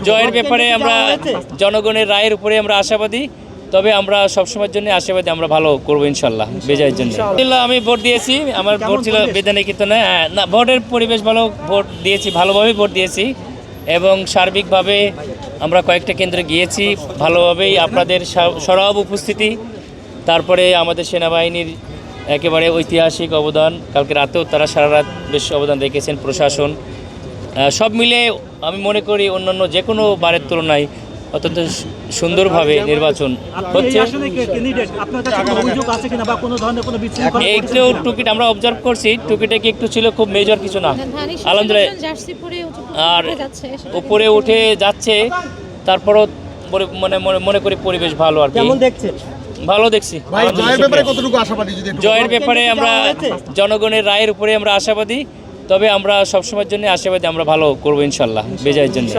জয়ের ব্যাপারে আমরা জনগণের রায়ের উপরে আমরা আশাবাদী, তবে আমরা সবসময়ের জন্য আশাবাদী আমরা ভালো করবো ইনশাল্লাহ বিজয়ের জন্য। আমি ভোট দিয়েছি, আমার ভোট ছিল বিধানে কিন্তু না, ভোটের পরিবেশ ভালো, ভোট দিয়েছি ভালোভাবেই ভোট দিয়েছি এবং সার্বিকভাবে আমরা কয়েকটা কেন্দ্রে গিয়েছি ভালোভাবেই। আপনাদের সরব উপস্থিতি, তারপরে আমাদের সেনাবাহিনীর একেবারে ঐতিহাসিক অবদান, কালকে রাতেও তারা সারা রাত বেশ অবদান রেখেছেন, প্রশাসন, সব মিলে আমি মনে করি অন্যান্য যে কোনো বারের তুলনায় অত্যন্ত সুন্দরভাবে নির্বাচন হচ্ছে। একটু টুকিট আমরা অবজার্ভ করছি, টুকিটাকি একটু ছিল, খুব মেজর কিছু না আলহামদুলিল্লাহ, আর উপরে উঠে যাচ্ছে। তারপরও মনে করি পরিবেশ ভালো, আর কি ভালো দেখছি। জয়ের ব্যাপারে আমরা জনগণের রায়ের উপরে আমরা আশাবাদী, তবে আমরা সবসময়ের জন্য আশাবাদী আমরা ভালো করবো ইনশাল্লাহ বিজয়ের জন্য।